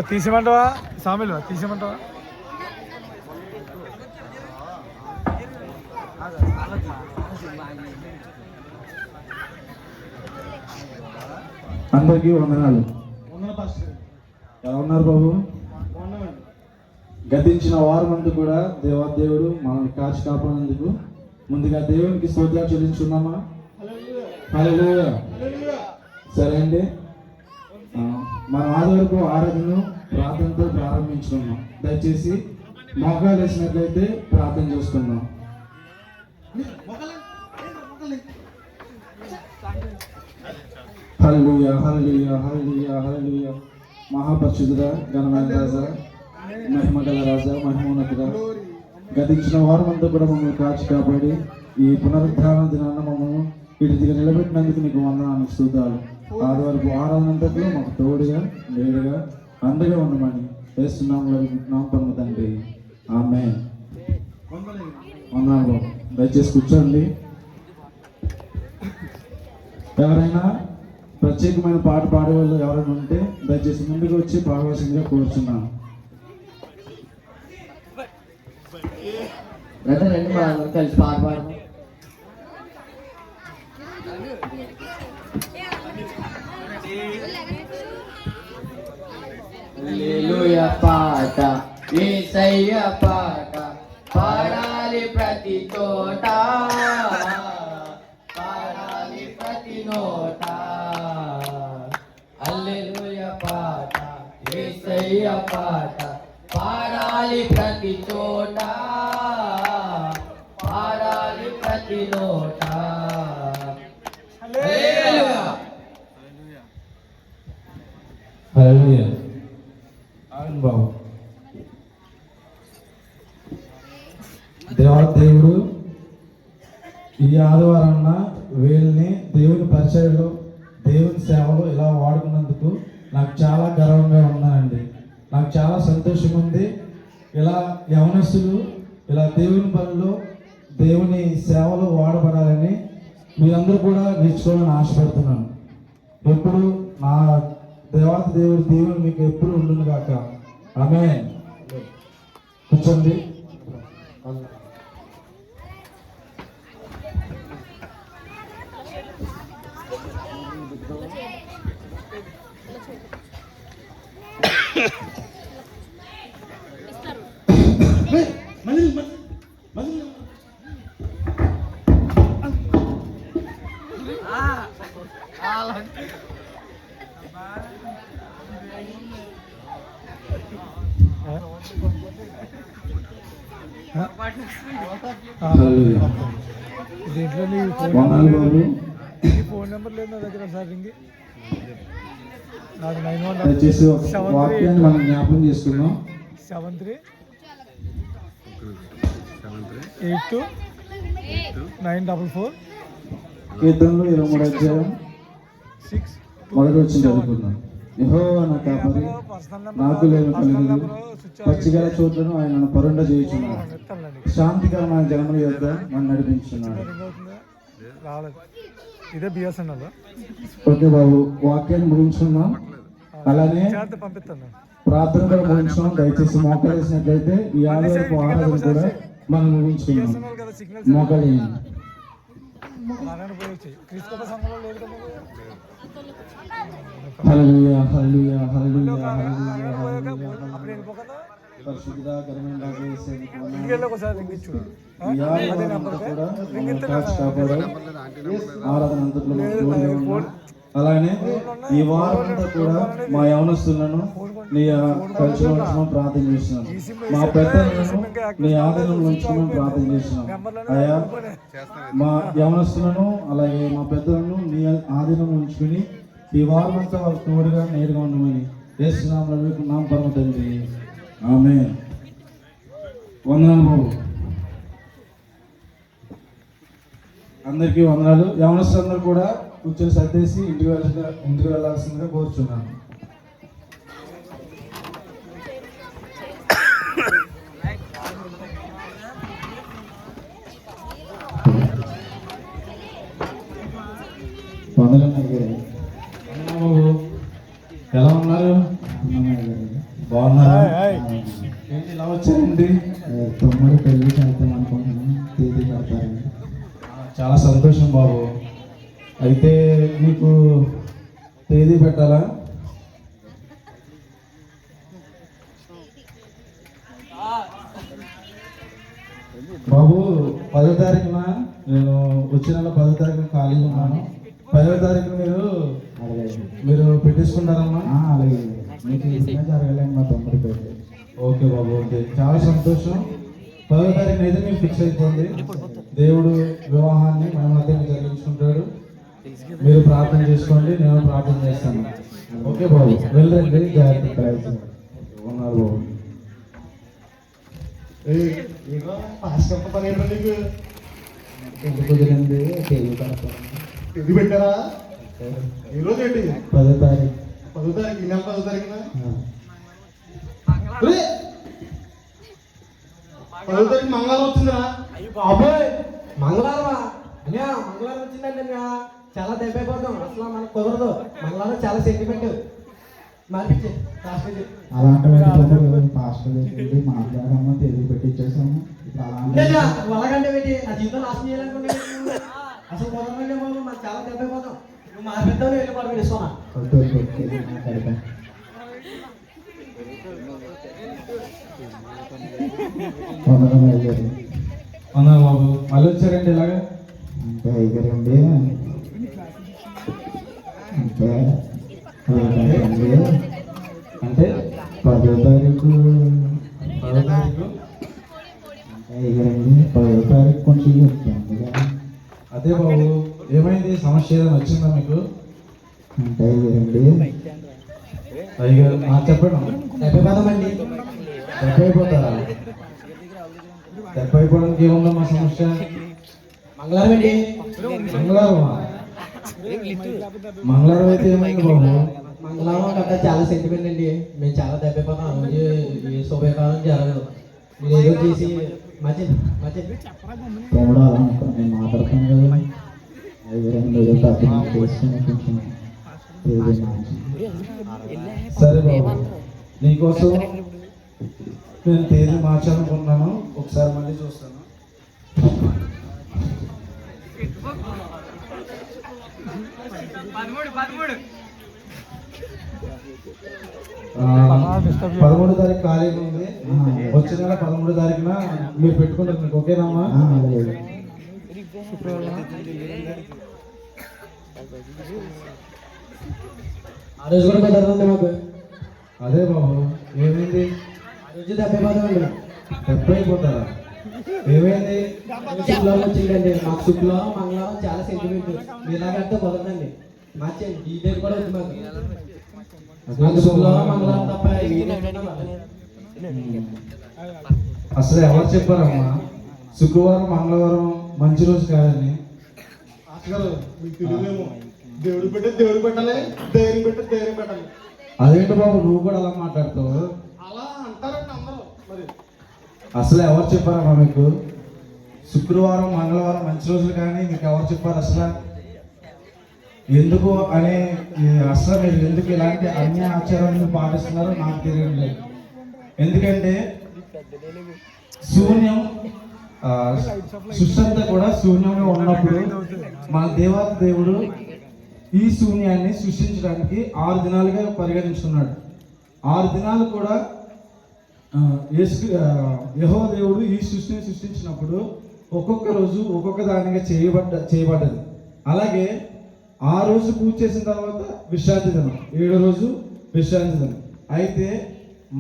తీసేమంటావా సామిలు తీసేమంటావా? అందరికీ వందనాలు. ఎలా ఉన్నారు బాబు? గతించిన వారం అంతా కూడా దేవాదేవుడు మనల్ని కాచి కాపాడినందుకు ముందుగా దేవునికి స్తోత్రాలు చెల్లించుకున్నామా? హల్లెలూయా. సరే అండి, మనం ఆదివరకు ఆరాధనను ప్రార్థనతో ప్రారంభించుకున్నాం. దయచేసి మోకాలు వేసినట్లయితే ప్రార్థన చేసుకుందాం. హల్లెలూయా హల్లెలూయా హల్లెలూయా హల్లెలూయా. మహాపరిశుద్ధుడా, ఘనమైన రాజా, మహిమగల రాజా, మహిమోన్నతుడా, గతించిన వారం అంతా కూడా మమ్మల్ని కాచి కాపాడి ఈ పునరుద్ధారణ దినాన్ని మమ్మల్ని వీటిగా నిలబెట్టినందుకు నీకు వందనాలు, స్తుతులు. ఆదివరకు ఆరాధనంతట్లో మాకు తోడుగా నేడుగా అండగా ఉండమని వేస్తున్నాం పరమ తండ్రి, ఆమేన్. వందనాలు బాబు. దయచేసి కూర్చోండి. ఎవరైనా ప్రత్యేకమైన పాట పాడేవాళ్ళు ఎవరైనా ఉంటే దయచేసి ముందుకు వచ్చి పాడవలసిందిగా కోరుచున్నాను. రండి మా అందరం కలిసి పాట పాడదాం. హల్లెలూయా పాట, యేసయ్య పాట పాడాలి ప్రతి చోట, పాడాలి ప్రతి నోట. హల్లెలూయా పాట, యేసయ్య పాట పాడాలి ప్రతి చోట, పాడాలి ప్రతి నోట. హల్లెలూయా హల్లెలూయా. ఆమెన్ బాబు. దేవుడు ఈ ఆదివారం వీళ్ళని దేవుని పరిచయలో దేవుని సేవలో ఇలా వాడుకున్నందుకు నాకు చాలా గర్వంగా ఉన్నానండి. నాకు చాలా సంతోషం ఉంది. ఇలా యవనస్తులు ఇలా దేవుని పనిలో దేవుని సేవలో వాడబడాలని మీరందరూ కూడా నేర్చుకోవాలని ఆశపడుతున్నాను. ఎప్పుడు నా దేవుడి దేవుడు మీకు ఎప్పుడు ఉండును గాక. ఆమేన్. కూర్చోండి. ఫోన్ నెంబర్ లేదు నా దగ్గర సార్. నాకు వాక్యాన్ని మనం జ్ఞాపకం చేసుకున్నాం. 73829444. కీర్తనలు 23వ అధ్యాయం 1వ వచనం చదువుకుందాం. యెహోవా నా కాపరి, నాకు లేమి కలుగదు. పచ్చిగల చోట్లను ఆయన నన్ను పరుండ చేయుచున్నాడు. శాంతికరమైన జలముల యొద్ద నన్ను నడిపించున్నాడు. ఇదే బిఎస్ఎన్ఎల్. ఓకే బాబు, వాక్యాన్ని ముగించుకున్నాం. అలానే ప్రార్థన కూడా ముగించుకున్నాం. దయచేసి మోకాలేసినట్లయితే ఈ ఆదివారపు ఆరాధన కూడా మనం ముగించుకున్నాం. మోకాలు హల్లెలూయా హల్లెలూయా హల్లెలూయా హల్లెలూయా హల్లెలూయా. పరిశుద్ధ ఘనమైన ఆరాధన అంతట్లో. అలాగే ఈ వారం అంతా కూడా మా యవనస్తులను నీ కలిసి ప్రార్థన చేస్తున్నాం. మా పెద్దలను నీ ఆధీనంలో ఉంచుకోమని ప్రార్థన చేస్తున్నాం. అయ్యా, మా యవనస్తులను అలాగే మా పెద్దలను నీ ఆధీనంలో ఉంచుకుని ఈ వారం అంతా వాళ్ళ తోడుగా నేరుగా ఉండమని యేసునామములో పరమ తండ్రి, ఆమేన్. వందనాలు బాబు. అందరికీ వందనాలు. యవనస్తులందరూ కూడా కూర్చొని సర్దేసి ఇంటికి వెళ్ళాల్సిందిగా కోరుచున్నాను. ఎలా ఉన్నారు? బాగున్నారా? హాయ్. ఏంటి ఇలా వచ్చారండి? తమ్ముడు పెళ్లి చేద్దాం అనుకుంటున్నాను, తేదీ పెడతారండి. చాలా సంతోషం బాబు. అయితే మీకు తేదీ పెట్టాలా? బాబు 10వ తారీఖున నేను వచ్చే నెల 10వ తారీఖున ఖాళీగా ఉన్నాను. 10వ తారీఖున అలాగే మీరు పెట్టేసుకుంటారమ్మా? అలాగే మీకు ఇంకా జరగాలండి మా తమ్ముడి పెళ్లి. ఓకే బాబు, ఓకే, చాలా సంతోషం. 10వ తారీఖున అయితే మీకు ఫిక్స్ అయిపోయింది. దేవుడు వివాహాన్ని మన మధ్య జరిగించుకుంటాడు. మీరు ప్రార్థన చేసుకోండి, నేను ప్రార్థన చేస్తాను. ఓకే బాబు, వెళ్ళండి, జాగ్రత్త. ఉన్నారు బాబు. ఎందుకు కుదిరింది తేదీ పెడతారు. ఇది పెట్టారా? ఈ రోజు ఏంటి? 10వ తారీఖు. 10వ తారీఖు, ఈ నెల 10వ తారీఖున ఆ. 10వ తారీఖు మంగళవారం వచ్చిందిరా. బాబోయ్ మంగళవారమా? అన్యా మంగళవారం వచ్చిందండి అన్యా, చాలా దెబ్బ అయిపోతాం, అసలు మనకు కుదరదు. మంగళవారం చాలా సెంటిమెంట్. మార్పించి అలాంటి పాస్టర్ దగ్గరికి మాట్లాడమ్మా, తేదీ పెట్టించేసాము. ఇప్పుడు అలాంటి అలాగంటే పెట్టి నా జీవితం నాశనం చేయాలనుకున్నాను. అసలు కుదరదండి బాబు, మనకు చాలా దెబ్బ అయిపోతాం. నువ్వు మార్పిద్దామని వెళ్ళి పడుకుని ఇస్తున్నా. కడతాం. ఉన్నారు బాబు, మళ్ళీ వచ్చారండి ఇలాగా? అంటే అయ్యారండి, అంటే ఏంటంటే అంటే 10వ తారీఖు 10వ తారీఖు అయ్యారండి. 10వ తారీఖు కొంచెం చెప్తాను కదా. అదే బాబు, ఏమైంది? సమస్య ఏదైనా వచ్చిందా మీకు? అంటే అయ్యారండి, అయ్యగారు చెప్పండి. దెబ్బ అయిపోతామండి. దెబ్బ అయిపోతారా? దెబ్బ అయిపోవడానికి ఏముందమ్మా సమస్య? మంగళవారం అండి. మంగళవారమా? మంగళవారం అయితే ఏమైంది బాబు? మంగళవారం గట్రా చాలా సెంటిమెంట్ అండి, మేము చాలా దెబ్బ అయిపోతాం. ఆ రోజు ఏ శుభకాలం జరగదు. మీరు ఏదో చేసి మధ్య తమ్ముడు అలా అనుకో, నేను మాట్లాడతాను కదా. అయ్యారండి, ఏదో తప్ప చేసుకుని కొంచెం తేదీ మార్చి. సరే బాబు, నీకోసం నేను తేదీ మార్చాలనుకున్నాను. ఒకసారి మళ్ళీ చూస్తాను. ఆ, 13వ తారీఖు ఖాళీగా ఉంది. వచ్చే నెల 13వ తారీఖున మీరు పెట్టుకుంటారు. మీకు ఓకేనమ్మా? అలాగే ఆ రోజు కూడా కుదరదండి మాకు. అదే బాబు, ఏమైంది? ఆ రోజు దెబ్బ అయిపోతామండి. దెబ్బ అయిపోతారా? ఏమైంది? శుక్రవారం వచ్చిందండి మాకు. శుక్రవారం మంగళవారం చాలా సెంటిమెంట్. మీలాగంటే కుదరదండి, మార్చేయండి. ఈ డేట్ కూడా వద్దు మాకు. మాకు శుక్రవారం మంగళవారం తప్ప ఏ డేట్ ఉన్నా పర్లేదు. అసలు ఎవరు చెప్పారమ్మా శుక్రవారం మంగళవారం మంచి రోజు కాదని? ఆశగారు మీకు తెలియదేమో, దేవుడు పెట్టే దేవుడు పెట్టాలి, ధైర్యం పెట్టే ధైర్యం పెట్టాలి. అదేంటి బాబు, నువ్వు కూడా అలా మాట్లాడుతావు? అలా అంటారండి అందరూ. మరి అసలు ఎవరు చెప్పారమ్మా మీకు శుక్రవారం మంగళవారం మంచి రోజులు కానీ? మీకు ఎవరు చెప్పారు అసలు? ఎందుకు అని అసలు మీరు ఎందుకు ఇలాంటి అన్య ఆచారాలను పాటిస్తున్నారో నాకు తెలియట్లేదు. ఎందుకంటే శూన్యం, సృష్టి అంతా కూడా శూన్యంగా ఉన్నప్పుడు మన దేవాతి దేవుడు ఈ శూన్యాన్ని సృష్టించడానికి 6 దినాలుగా పరిగణించుకున్నాడు. 6 దినాలు కూడా యెహోవా దేవుడు ఈ సృష్టిని సృష్టించినప్పుడు ఒక్కొక్క రోజు ఒక్కొక్క దానిగా చేయబడ్డది. అలాగే ఆ రోజు పూజ చేసిన తర్వాత విశ్రాంతి దినం, 7వ రోజు విశ్రాంతి దినం. అయితే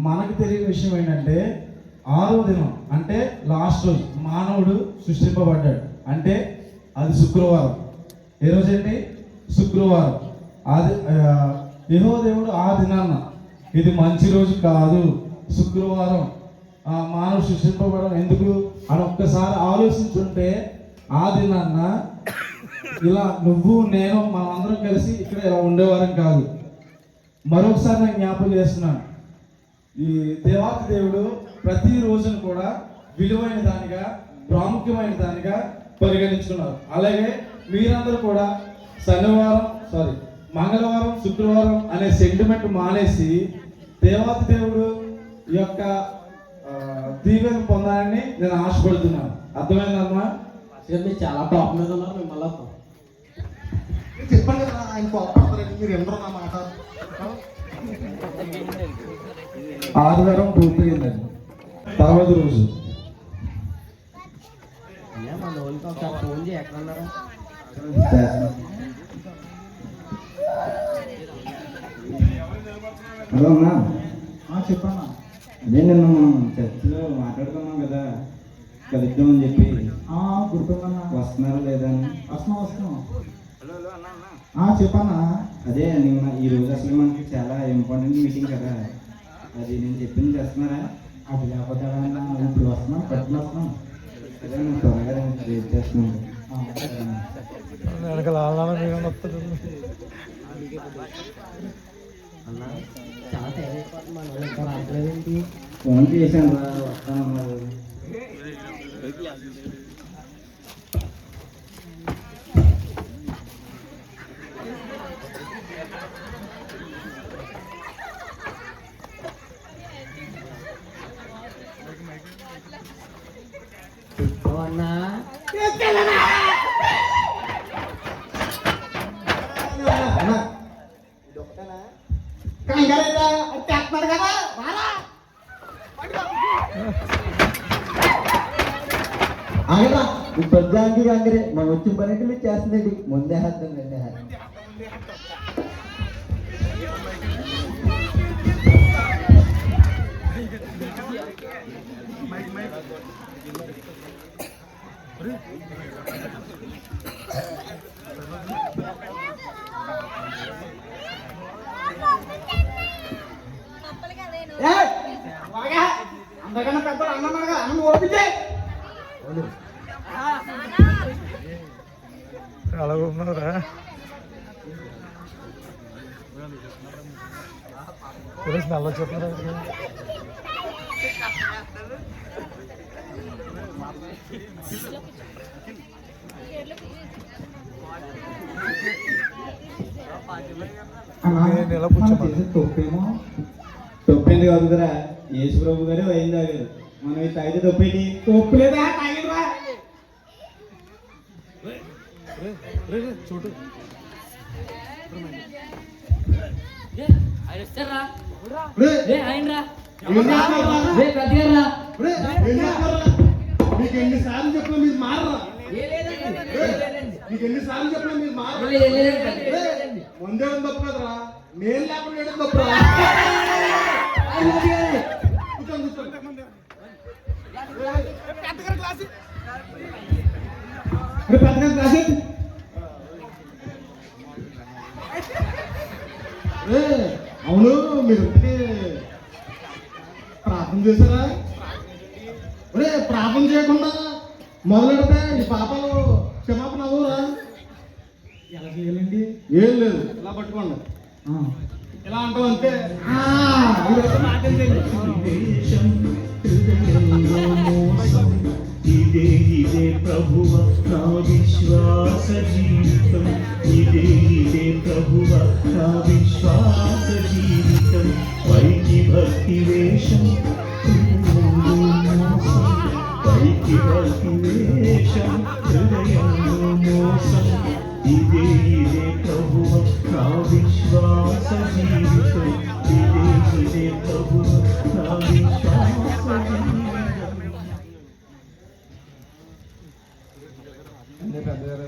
మనకు తెలియని విషయం ఏంటంటే 6వ దినం అంటే లాస్ట్ రోజు మానవుడు సృష్టింపబడ్డాడు. అంటే అది శుక్రవారం. ఏ రోజు అండి? శుక్రవారం. అది యెహోవా దేవుడు ఆ దినాన్న ఇది మంచి రోజు కాదు, శుక్రవారం మానవుడు సృష్టింపబడడం ఎందుకు అని ఒక్కసారి ఆలోచించుంటే ఆ దినాన్న ఇలా నువ్వు నేను మనందరం కలిసి ఇక్కడ ఇలా ఉండేవారం కాదు. మరొకసారి నేను జ్ఞాపకం చేస్తున్నాను, ఈ దేవాతి దేవుడు ప్రతి రోజును కూడా విలువైన దానిగా ప్రాముఖ్యమైన దానిగా పరిగణించుకున్నారు. అలాగే మీరందరూ కూడా మంగళవారం శుక్రవారం అనే సెంటిమెంట్ మానేసి దేవాతి దేవుడు ఈ యొక్క దీవెన పొందాలని నేను ఆశపడుతున్నాను. అర్థమైందమ్మా? మీరు చాలా టాప్ మీద ఉన్నారు, మిమ్మల్ని వస్తాం. చెప్పండి కదా ఆయన కోపడతారని మీరు ఎందరో నా మాట. ఆదివారం పూర్తయిందండి. తర్వాత రోజు అయ్యా మన వాళ్ళకి ఒకసారి ఫోన్ చేయి, ఎక్కడ ఉన్నారా? హలో అన్నా, చెప్పన్నా. అదే నిన్న మనం చర్చిలో మాట్లాడుకున్నాం కదా, కలుద్దామని చెప్పి. గుర్తుందన్నా. వస్తున్నారా లేదా అని. వస్తున్నాం. చెప్పన్నా. అదే నిన్న ఈ రోజు అసలు మనకి చాలా ఇంపార్టెంట్ మీటింగ్ కదా, అది నేను చెప్పింది చేస్తున్నారా? అది లేకపోతే ఇప్పుడు వస్తున్నాం, వస్తున్నాం. అదే నేను త్వరగా వెయిట్ చేస్తున్నాను. వెనకాల అన్న చాలా టైం అయిపోతుంది, మన వాళ్ళు ఇంకా రావట్లేదేంటి? ఫోన్ చేశాను రా, వస్తానన్నారు. అన్నా ఆగరా, పెద్దానికి కాంగరే మనం వచ్చిన పని అంటే మీరు చేస్తుందండి. ముందే హద్దండి, రెండే హద్దు. అందరికన్నా పెద్దలు అన్నమాట కదా, అన్నం ఓపించే. అలా ఉన్నారా? నల్ల చెప్తున్నారా? ఎలా కూర్చోమని తొప్పేమో తొప్పింది కాదు కదా, యేసు ప్రభు గారు వైన్ తాగారు, మనం ఇది తాగితే తప్పేంటి? తప్పులేదా తాగిరా. చూడు మీకు ఎన్నిసార్లు చెప్పినా మీరు మారరా? మీకు ఎన్నిసార్లు చెప్పినా మీరు మారరా? వందేయడం తప్పు కదరా, నేను లేకుండా వేయడం తప్పురా. కూర్చోండి, కూర్చోండి. అవును, మీరు ప్రార్థన చేశారా? ప్రార్థన చేయకుండా మొదలెడితే ఈ పాపాలు క్షమాపణ అవ్వరా? ఎలా చేయాలండి? ఏం లేదు, ఇలా పట్టుకోండి. ఇలా అంటాం అంతే. ఇదే ప్రభువ నా విశ్వాస జీవితం, ఇదే ప్రభువ నా విశ్వాస జీవితం. పైకి భక్తి వేషం, పైకి భక్తి వేషం, హృదయంలో మోసం. ఇదే ప్రభువ నా విశ్వాస జీవితం, ఇదే ప్రభువ నా విశ్వాస జీవితం. అంటే పెద్దగారు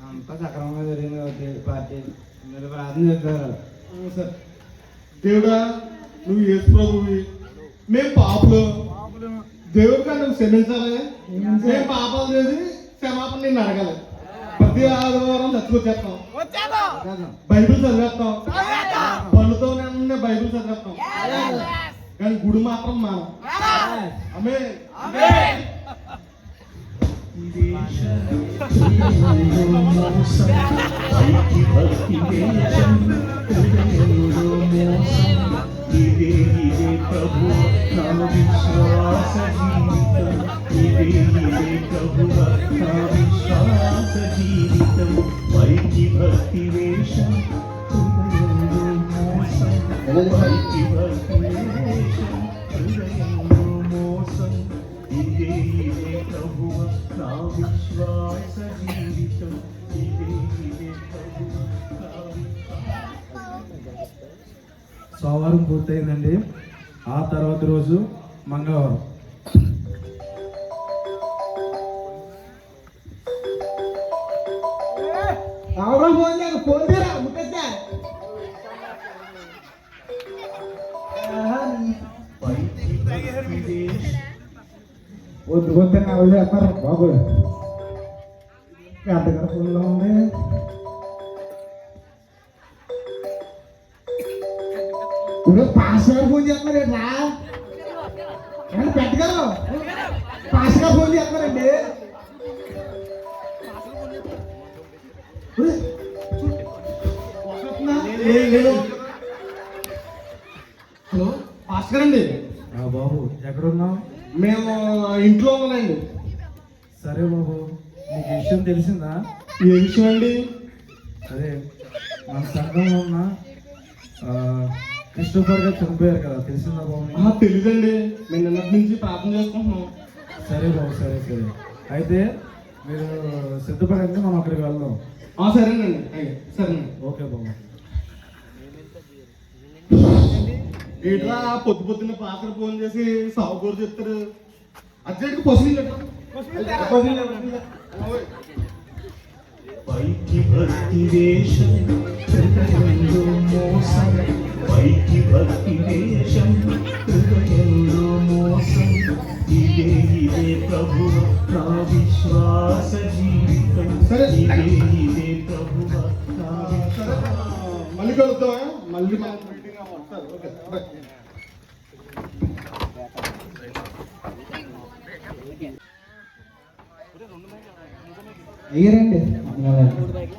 అంతా సక్రమంగా జరిగింది కాబట్టి పార్టీ మీరు ప్రార్థన చేస్తారు. సార్, దేవుడా నువ్వు యేసు ప్రభువి, మేము పాపులు, దేవుడిగా నువ్వు క్షమించాలి. మేము పాపాలు చేసి క్షమాపణ నిన్ను అడగాలి. ప్రతి ఆదివారం చచ్చిపోతాం, బైబిల్ చదివేస్తాం, పళ్ళుతో బైబిల్ చదివేస్తాం, కానీ గుడి మాత్రం మానం. ఆమేన్. పైకి భక్తి వేషం, హృదయంలో మోసం. ఇదే ప్రభువ నా విశ్వాస జీవితం, ఇదే ప్రభువ నా విశ్వాస జీవితం. పైకి భక్తి వేషం, హృదయంలో మోసం. పైకి భక్తి వేషం, హృదయం సోమవారం పూర్తయిందండి. ఆ తర్వాత రోజు మంగళవారం. వద్దు వద్దు నా వదిలేస్తున్నారు బాబు. పెద్దగా ఫుల్లో ఉంది. ఇప్పుడు పాస్ గారు ఫోన్ చేస్తున్నారు రా. పెద్దగారు పాస్ గారు ఫోన్ చేస్తున్నారండి. హలో భాస్కర్ అండి. బాబు ఎక్కడున్నావు? మేము ఇంట్లో ఉన్నామండి. సరే బాబు, నీకు ఈ విషయం తెలిసిందా? ఏ విషయం అండి? అదే మన సంఘంలో ఉన్న క్రిస్టోఫర్ గారు చనిపోయారు కదా, తెలిసిందా బాబు? తెలీదండి. మేము నిన్నటి నుంచి ప్రార్థన చేసుకుంటున్నాం. సరే బాబు, సరే సరే. అయితే మీరు సిద్ధపడండి, మనం అక్కడికి వెళ్దాం. సరేనండి. సరేనండి. ఓకే బాబు. ఏంట్రా పొద్దు పొద్దున్న పాత్ర ఫోన్ చేసి సాగుకూర చెప్తారు. అర్జెంట్గా పసులు పైకి భక్తి వేషం హృదయంలో మోసం, పైకి భక్తి వేషం హృదయంలో మోసం, ఇదే ఇదే ప్రభు నా విశ్వాస జీవితం, ఇదే ప్రభు నా మళ్ళీ కలుద్దామా? మళ్ళీ మనం మీటింగ్ వస్తారు. ఓకే అయ్యారండి.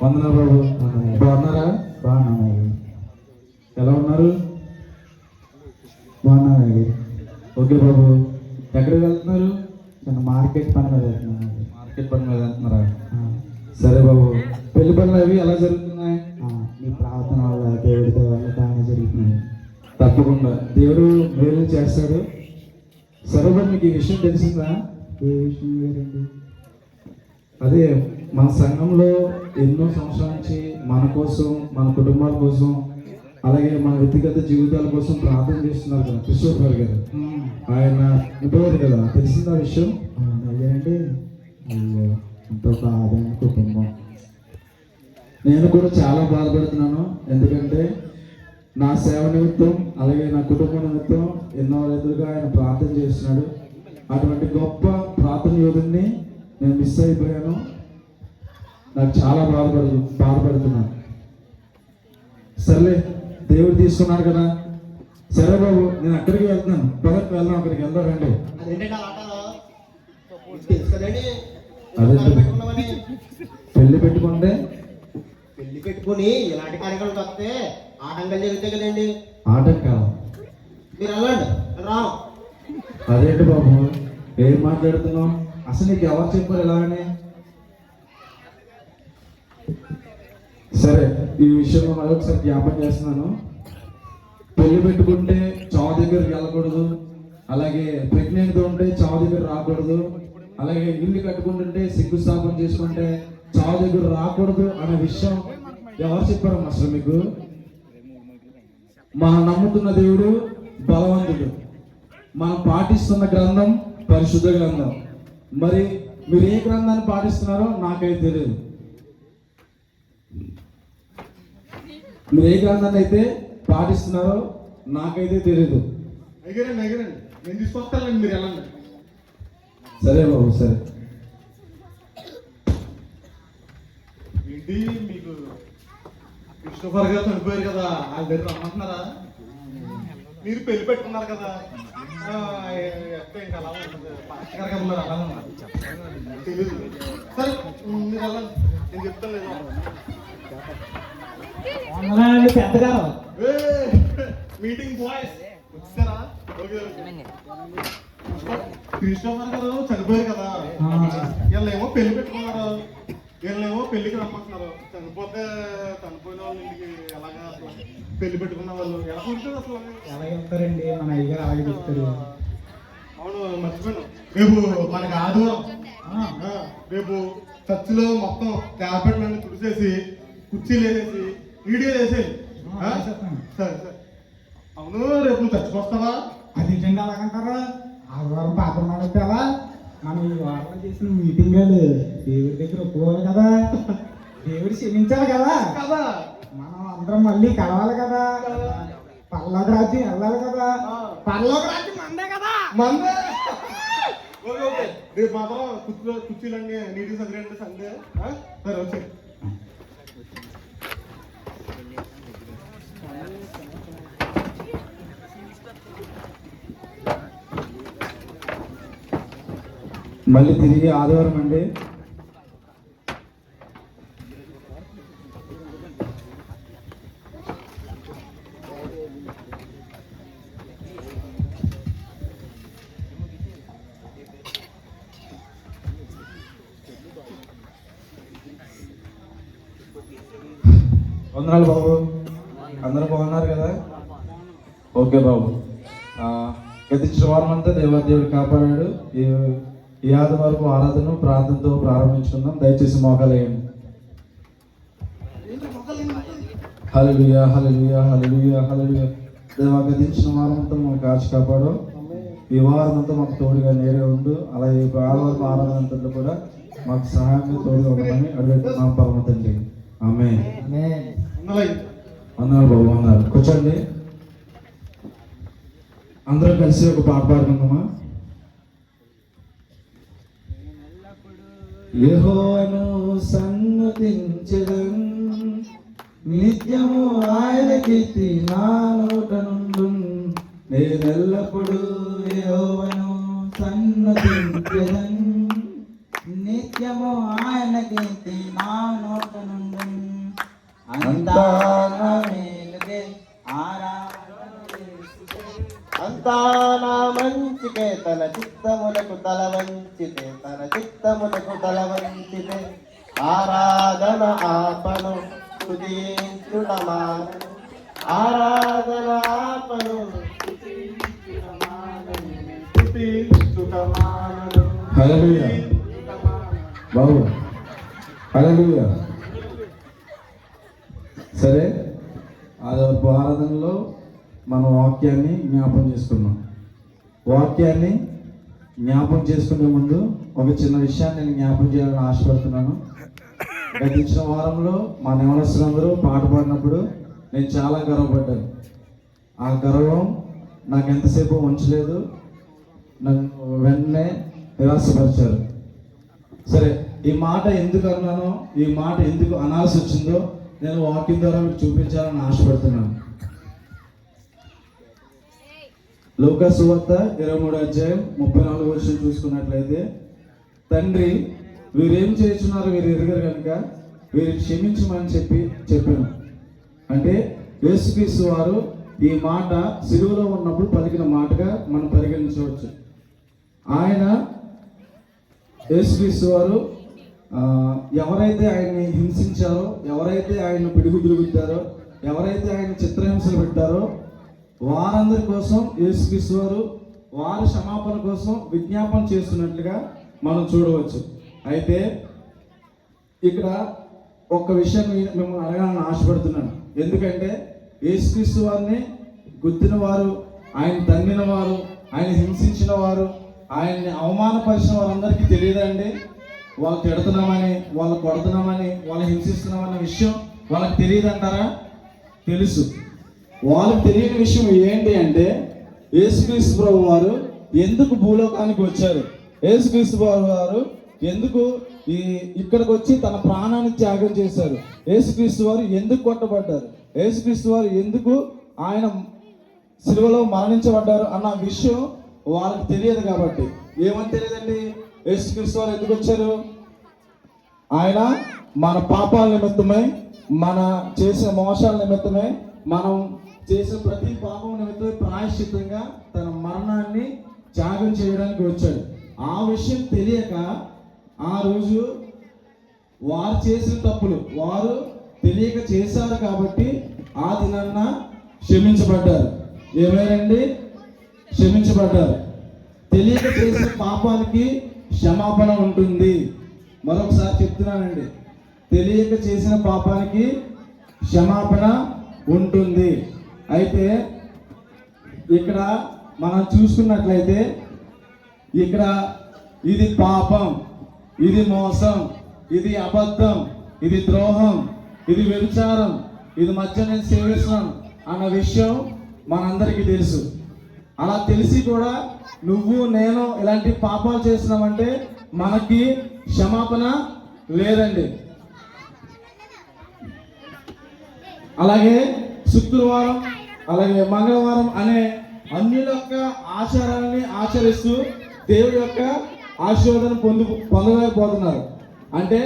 వందనా బాబు, బాగున్నారా? బాగున్నాను. ఎలా ఉన్నారు? బాగున్నాను. ఓకే బాబు, ఎక్కడికి వెళ్తున్నారు? నేను మార్కెట్ పని మీద వెళ్తున్నాను. మార్కెట్ పని మీద వెళ్తున్నారా? సరే బాబు, పెళ్లి పనులు అవి ఎలా జరుగుతున్నాయి? మీ ప్రార్థన వల్ల దేవుడితో వల్ల బాగానే జరుగుతుంది. తప్పకుండా దేవుడు మేలు చేస్తాడు. సరే బాబు, మీకు ఈ విషయం తెలిసిందా? ఏ విషయం లేదండి. అదే మన సంఘంలో ఎన్నో సంవత్సరాల నుంచి మన కోసం, మన కుటుంబాల కోసం, అలాగే మన వ్యక్తిగత జీవితాల కోసం ప్రార్థన చేస్తున్నారు కదా క్రిస్టోఫర్ గారు. ఆయన ఇంకోరు కదా, తెలిసిందా విషయం? అయ్యారండి. అయ్యో, ఎంతో బాధైన కుటుంబం. నేను కూడా చాలా బాధపడుతున్నాను. ఎందుకంటే నా సేవ నిమిత్తం, అలాగే నా కుటుంబ నిమిత్తం ఎన్నో రైతులుగా ఆయన ప్రార్థన చేస్తున్నాడు. అటువంటి గొప్ప ప్రార్థన యోధుడిని నేను మిస్ అయిపోయాను. నాకు చాలా బాధపడుతున్నాను. సర్లే, దేవుడు తీసుకున్నాడు కదా. సరే బాబు, నేను అక్కడికి వెళ్తున్నాను. పదకి వెళ్దాం, అక్కడికి వెళ్దాం రండి. అదే పెళ్లి పెట్టుకుంటే పెళ్లి పెట్టుకుని ఇలాంటి కార్యక్రమం వస్తే ఆటంకాలు జరుగుతాయి కదండి. ఆటంకాలు? మీరు వెళ్ళండి, రా. అదేంటి బాబు, ఏం మాట్లాడుతున్నావు? అసలు నీకు ఎవరు చెప్పారు ఇలాగనే? సరే, ఈ విషయంలో మరొకసారి జ్ఞాపకం చేస్తున్నాను. పెళ్లి పెట్టుకుంటే చావు దగ్గరికి వెళ్ళకూడదు, అలాగే ప్రెగ్నెంట్తో ఉంటే చావు దగ్గర రాకూడదు, అలాగే ఇల్లు కట్టుకుంటుంటే శంకుస్థాపన చేసుకుంటే చావు దగ్గర రాకూడదు అనే విషయం ఎవరు చెప్పారు అసలు మీకు? మనం నమ్ముతున్న దేవుడు బలవంతుడు, మనం పాటిస్తున్న గ్రంథం పరిశుద్ధ గ్రంథం. మరి మీరు ఏ గ్రంథాన్ని పాటిస్తున్నారో నాకైతే తెలియదు. మీరు ఏ గ్రంథాన్ని అయితే పాటిస్తున్నారో నాకైతే తెలియదు. ఎగరండి, నేను తీసుకొస్తానండి, మీరు వెళ్ళండి. సరే బాబు, సరే. ఏంటి మీకు క్రిస్టోఫర్ గారు చనిపోయారు కదా, వాళ్ళ దగ్గర రమ్మంటున్నారా? మీరు పెళ్లి పెట్టుకున్నారు కదా, ఇంకా అలా ఉంటుంది. పాస్టర్ గారు ఉన్నారు, అలా ఉన్నారు. తెలీదు. సరే, మీరు వెళ్ళండి, నేను చెప్తాను. లేదు పెద్దగారు మీటింగ్ బాయ్స్ వచ్చారా? ఓకే. క్రిస్టోఫర్ గారు చనిపోయారు కదా, వీళ్ళేమో పెళ్లి పెట్టుకున్నారు, వీళ్ళేమో పెళ్లికి రమ్మంటున్నారు. చనిపోయిన వాళ్ళ ఇంటికి ఎలాగా అసలు పెళ్లి పెట్టుకున్న వాళ్ళు ఎలా ఉంటుంది అసలు? ఎలా చెప్తారండి, మన అయ్యగారు అలాగే చెప్తారు. అవును, మర్చిపోయాను. రేపు మనకి ఆదివారం. రేపు చర్చిలో మొత్తం క్యాబెట్లన్నీ తుడిసేసి, కుర్చీలు వేసేసి, వీడియో వేసేది. సరే సరే. అవును రేపు నువ్వు చచ్చిపోస్తావా? అదేంటండి అలాగంటారా? ఆదివారం పాపం మానేస్తావా? మనం ఈ వారంలో చేసిన మీటింగ్ దేవుడి దగ్గర ఒప్పుకోవాలి కదా, దేవుడు క్షమించాలి కదా, కదా మనం అందరం మళ్ళీ కలవాలి కదా, పరలోక రాజ్యం వెళ్ళాలి కదా, పరలోక రాజ్యం మందే కదా. మందే. ఓకే ఓకే రేపు మాత్రం కుర్చీలన్నీ నీటికి చదివేంటి సండే. సరే వచ్చే. మళ్ళీ తిరిగి ఆదివారం అండి. వందనాలు బాబు, అందరూ బాగున్నారు కదా? ఓకే బాబు. గతించిన వారం అంతా దేవుడు కాపాడాడు. ఈ ఆదివారం ఆరాధన ప్రార్థనతో ప్రారంభించుకుందాం. దయచేసి మోకాలేయండి. హల్లెలూయా హల్లెలూయా హల్లెలూయా హల్లెలూయా. దేవా గతించిన వారం అంతా మాకు కాచి కాపాడు. ఈ వారం అంతా మాకు తోడుగా నేరే ఉండు. అలాగే ఆదివారం ఆరాధన అంతా కూడా మాకు సహాయంగా తోడుగా ఉండమని అడుగుతున్నాం పరమ తండ్రి. ఆమేన్. అన్నారు బాబు అన్నారు. కూర్చోండి. అందరం కలిసి ఒక పాట పాడుకుందామా? యెహోవాను సన్నుతించెదన్, నిత్యము ఆయన కీర్తి నా నోట నుండున్. నేనెల్లప్పుడు యెహోవాను సన్నుతించెదన్, నిత్యము ఆయన కీర్తి నా నోట నుండున్. అంతా అంతా మేలుకే అంతా నా మంచికే, తన చిత్తములకు తల వంచితే, తన చిత్తములకు తల వంచితే, ఆరాధన ఆపను స్తుతించుట మానను, ఆరాధన ఆపను స్తుతించుట మానను. హల్లెలూయా బాబు, హల్లెలూయా. సరే, ఆదివారపు ఆరాధనలో మనం వాక్యాన్ని జ్ఞాపం చేసుకున్నాం. వాక్యాన్ని జ్ఞాపం చేసుకునే ముందు ఒక చిన్న విషయాన్ని నేను జ్ఞాపం చేయాలని ఆశపడుతున్నాను. గతించిన వారంలో మా యవనస్తులందరూ పాట పాడినప్పుడు నేను చాలా గర్వపడ్డాను. ఆ గర్వం నాకు ఎంతసేపు ఉంచలేదు, నన్ను వెంటనే నిరాశపరిచారు. సరే, ఈ మాట ఎందుకు అన్నానో, ఈ మాట ఎందుకు అనాల్సి వచ్చిందో నేను వాక్యం ద్వారా మీకు చూపించాలని ఆశపడుతున్నాను. లూకా సువార్త 23వ అధ్యాయం 34వ వచనం చూసుకున్నట్లయితే, తండ్రి వీరేం చేస్తున్నారు వీరు ఎరుగరు కనుక వీరు క్షమించమని చెప్పాను. అంటే యేసుక్రీస్తు వారు ఈ మాట సిలువలో ఉన్నప్పుడు పలికిన మాటగా మనం పరిగణించవచ్చు. ఆయన యేసుక్రీస్తు వారు ఎవరైతే ఆయన్ని హింసించారో, ఎవరైతే ఆయన పిడుగులు పెట్టారో, ఎవరైతే ఆయన చిత్రహింసలు పెట్టారో వారందరి కోసం యేసుక్రీస్తు వారు వారి క్షమాపణ కోసం విజ్ఞాపన చేస్తున్నట్లుగా మనం చూడవచ్చు. అయితే ఇక్కడ ఒక్క విషయం మిమ్మల్ని అడగాలని ఆశపడుతున్నాను. ఎందుకంటే యేసుక్రీస్తు వారిని గుద్దిన వారు, ఆయన తన్నిన వారు, ఆయన హింసించిన వారు, ఆయన్ని అవమానపరిచిన వారందరికీ తెలియదండి వాళ్ళు తిడుతున్నామని, వాళ్ళు కొడుతున్నామని, వాళ్ళు హింసిస్తున్నామన్న విషయం వాళ్ళకి తెలియదంటారా? తెలుసు. వాళ్ళకి తెలియని విషయం ఏంటి అంటే, యేసుక్రీస్తు ప్రభు వారు ఎందుకు భూలోకానికి వచ్చారు, యేసుక్రీస్తు ప్రభు వారు ఎందుకు ఇక్కడికి వచ్చి తన ప్రాణాన్ని త్యాగం చేశారు, యేసుక్రీస్తు వారు ఎందుకు కొట్టబడ్డారు, యేసుక్రీస్తు వారు ఎందుకు ఆయన సిలువలో మరణించబడ్డారు అన్న విషయం వాళ్ళకి తెలియదు. కాబట్టి ఏమని తెలియదండి? యేసుక్రీస్తు వారు ఎందుకు వచ్చారు? ఆయన మన పాపాల నిమిత్తమై, మన చేసిన మోసాల నిమిత్తమై, మనం చేసిన ప్రతి పాపం నిమిత్తమై ప్రాయశ్చిత్తంగా తన మరణాన్ని త్యాగం చేయడానికి వచ్చాడు. ఆ విషయం తెలియక ఆ రోజు వారు చేసిన తప్పులు వారు తెలియక చేశారు కాబట్టి ఆ దినాన్న క్షమించబడ్డారు. ఏమైనండి? క్షమించబడ్డారు. తెలియక చేసిన పాపానికి క్షమాపణ ఉంటుంది. మరొకసారి చెప్తున్నానండి, తెలియక చేసిన పాపానికి క్షమాపణ ఉంటుంది. అయితే ఇక్కడ మనం చూసుకున్నట్లయితే ఇక్కడ ఇది పాపం, ఇది మోసం, ఇది అబద్ధం, ఇది ద్రోహం, ఇది వ్యభిచారం, ఇది మధ్య నేను సేవిస్తున్నాను అన్న విషయం మనందరికీ తెలుసు. అలా తెలిసి కూడా నువ్వు నేను ఇలాంటి పాపాలు చేస్తున్నామంటే మనకి క్షమాపణ లేదండి. అలాగే శుక్రవారం అలాగే మంగళవారం అనే అన్యుల యొక్క ఆచారాలని ఆచరిస్తూ దేవుడి యొక్క ఆశీర్వాదం పొందలేకపోతున్నారు. అంటే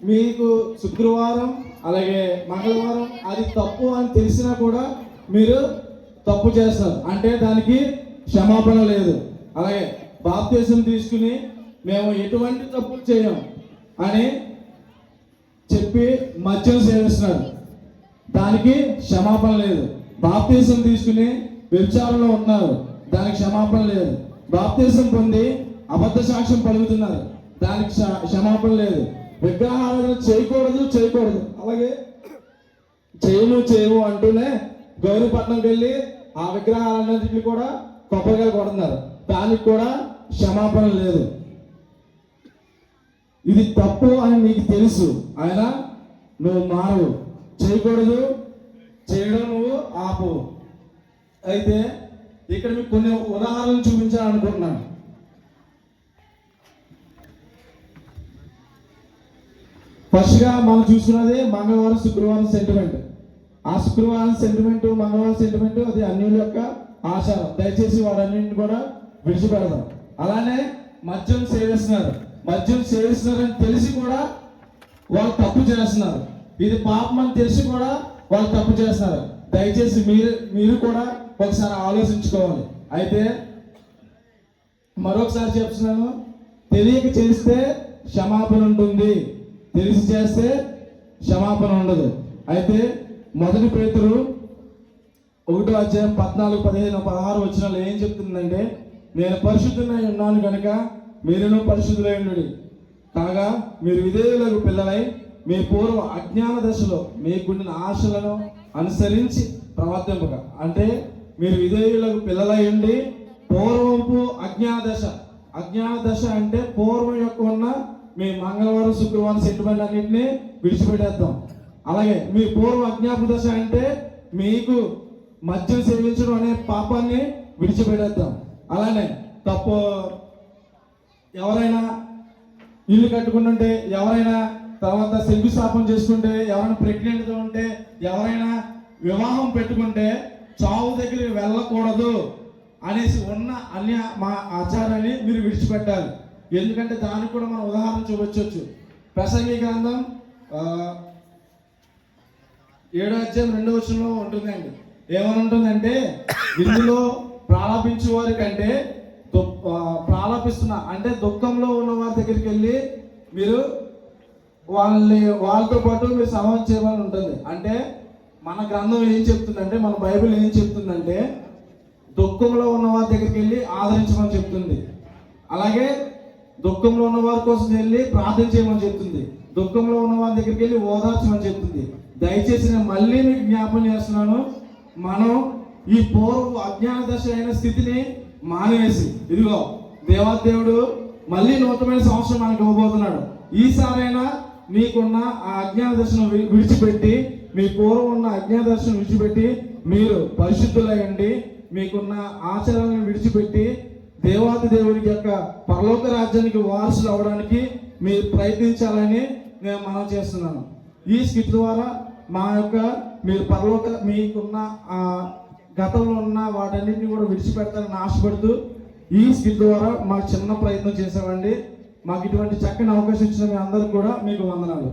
మీకు శుక్రవారం అలాగే మంగళవారం అది తప్పు అని తెలిసినా కూడా మీరు తప్పు చేస్తారు, అంటే దానికి క్షమాపణ లేదు. అలాగే బాప్తిసం తీసుకుని మేము ఎటువంటి తప్పులు చేయం అని చెప్పి మద్యం సేవిస్తున్నారు, దానికి క్షమాపణ లేదు. బాప్తిసం తీసుకుని వ్యభిచారంలో ఉన్నారు, దానికి క్షమాపణ లేదు. బాప్తిసం పొంది అబద్ధ సాక్ష్యం పలుకుతున్నారు, దానికి క్షమాపణ లేదు. విగ్రహారాధన చేయకూడదు అలాగే చేయము అంటూనే గౌరీపట్నంకి వెళ్ళి ఆ విగ్రహాలన్నింటినీ కూడా కొబ్బరికాయలు కొడుతున్నారు, దానికి కూడా క్షమాపణ లేదు. ఇది తప్పు అని నీకు తెలుసు, అయినా నువ్వు మారవు, చేయకూడదు, చేయడం నువ్వు ఆపు. అయితే ఇక్కడ మీకు కొన్ని ఉదాహరణలు చూపించాలనుకుంటున్నాను. ఫస్ట్గా మనం చూసుకున్నది మంగళవారం శుక్రవారం సెంటిమెంట్. ఆ శుక్రవారం సెంటిమెంట్ మంగళవారం సెంటిమెంట్ అది అన్యుల యొక్క ఆచారం, దయచేసి వాడన్నింటిని కూడా విడిచిపెడదాం. అలానే మద్యం సేవిస్తున్నారని తెలిసి కూడా వాళ్ళు తప్పు చేస్తున్నారు, ఇది పాపం అని తెలిసి కూడా వాళ్ళు తప్పు చేస్తున్నారు. దయచేసి మీరు కూడా ఒకసారి ఆలోచించుకోవాలి. అయితే మరొకసారి చెప్తున్నాను, తెలియక చేస్తే క్షమాపణ ఉంటుంది, తెలిసి చేస్తే క్షమాపణ ఉండదు. అయితే 1 పేతురు 1:14-15-16 ఏం చెప్తుందంటే, నేను పరిశుద్ధులై ఉన్నాను కనుక మీరును పరిశుద్ధులై ఉండుడి. కాగా మీరు విధేయులకు పిల్లలై మీ పూర్వ అజ్ఞాన దశలో మీకుండిన ఆశలను అనుసరించి ప్రవర్తింపక. అంటే మీరు విధేయులకు పిల్లలై ఉండి పూర్వపు అజ్ఞాన దశ అంటే పూర్వం యొక్క ఉన్న మీ మంగళవారం శుక్రవారం సెంటిమెంట్ అన్నింటినీ విడిచిపెట్టేద్దాం. అలాగే మీ పూర్వ అజ్ఞాపన దశ అంటే మీకు మద్యం సేవించడం అనే పాపాన్ని విడిచిపెట్టేద్దాం. అలానే తప్పు ఎవరైనా ఇల్లు కట్టుకుంటుంటే, ఎవరైనా తర్వాత శంకుస్థాపన చేసుకుంటే, ఎవరైనా ప్రెగ్నెంట్గా ఉంటే, ఎవరైనా వివాహం పెట్టుకుంటే చావు దగ్గరికి వెళ్ళకూడదు అనేసి ఉన్న మా ఆచారాన్ని మీరు విడిచిపెట్టాలి. ఎందుకంటే దానికి కూడా మనం ఉదాహరణ చూపించవచ్చు. ప్రసంగి గ్రంథం 7:2 ఉంటుందండి. ఏమని ఉంటుందంటే, ఇందులో ప్రాలాపించే వారి కంటే ప్రాలాపిస్తున్నా అంటే దుఃఖంలో ఉన్న వారి దగ్గరికి వెళ్ళి మీరు వాళ్ళతో పాటు మీరు సమావేశం చేయమని ఉంటుంది. అంటే మన గ్రంథం ఏం చెప్తుందంటే, మన బైబిల్ ఏం చెప్తుందంటే, దుఃఖంలో ఉన్న వారి దగ్గరికి వెళ్ళి ఆదరించమని చెప్తుంది. అలాగే దుఃఖంలో ఉన్న వారి కోసం వెళ్ళి ప్రార్థన చేయమని చెప్తుంది. దుఃఖంలో ఉన్న వారి దగ్గరికి వెళ్ళి ఓదార్చమని చెప్తుంది. దయచేసి నేను మళ్ళీ మీకు జ్ఞాపం చేస్తున్నాను, మనం ఈ పూర్వ అజ్ఞాన దశ అయిన స్థితిని మానేసి, ఇదిగో దేవాదేవుడు మళ్ళీ నూతనమైన సంవత్సరం మనకు ఇవ్వబోతున్నాడు. ఈసారైనా మీకున్న ఆ అజ్ఞాన దశను విడిచిపెట్టి, మీ పూర్వం ఉన్న అజ్ఞాన దశను విడిచిపెట్టి మీరు పరిశుద్ధులయ్యండి, మీకున్న ఆచారాలను విడిచిపెట్టి దేవాది దేవుడికి యొక్క పరలోక రాజ్యానికి వారసులు అవ్వడానికి మీరు ప్రయత్నించాలని నేను మనం చేస్తున్నాను. ఈ స్కిట్ ద్వారా మా యొక్క మీరు మీకున్న గతంలో ఉన్న వాటన్నిటిని కూడా విడిచిపెడతారని ఆశపడుతూ ఈ స్కిట్ ద్వారా మాకు చిన్న ప్రయత్నం చేసామండి. మాకు ఇటువంటి చక్కని అవకాశం ఇచ్చిన మీ అందరికి కూడా మీకు వందనాలు.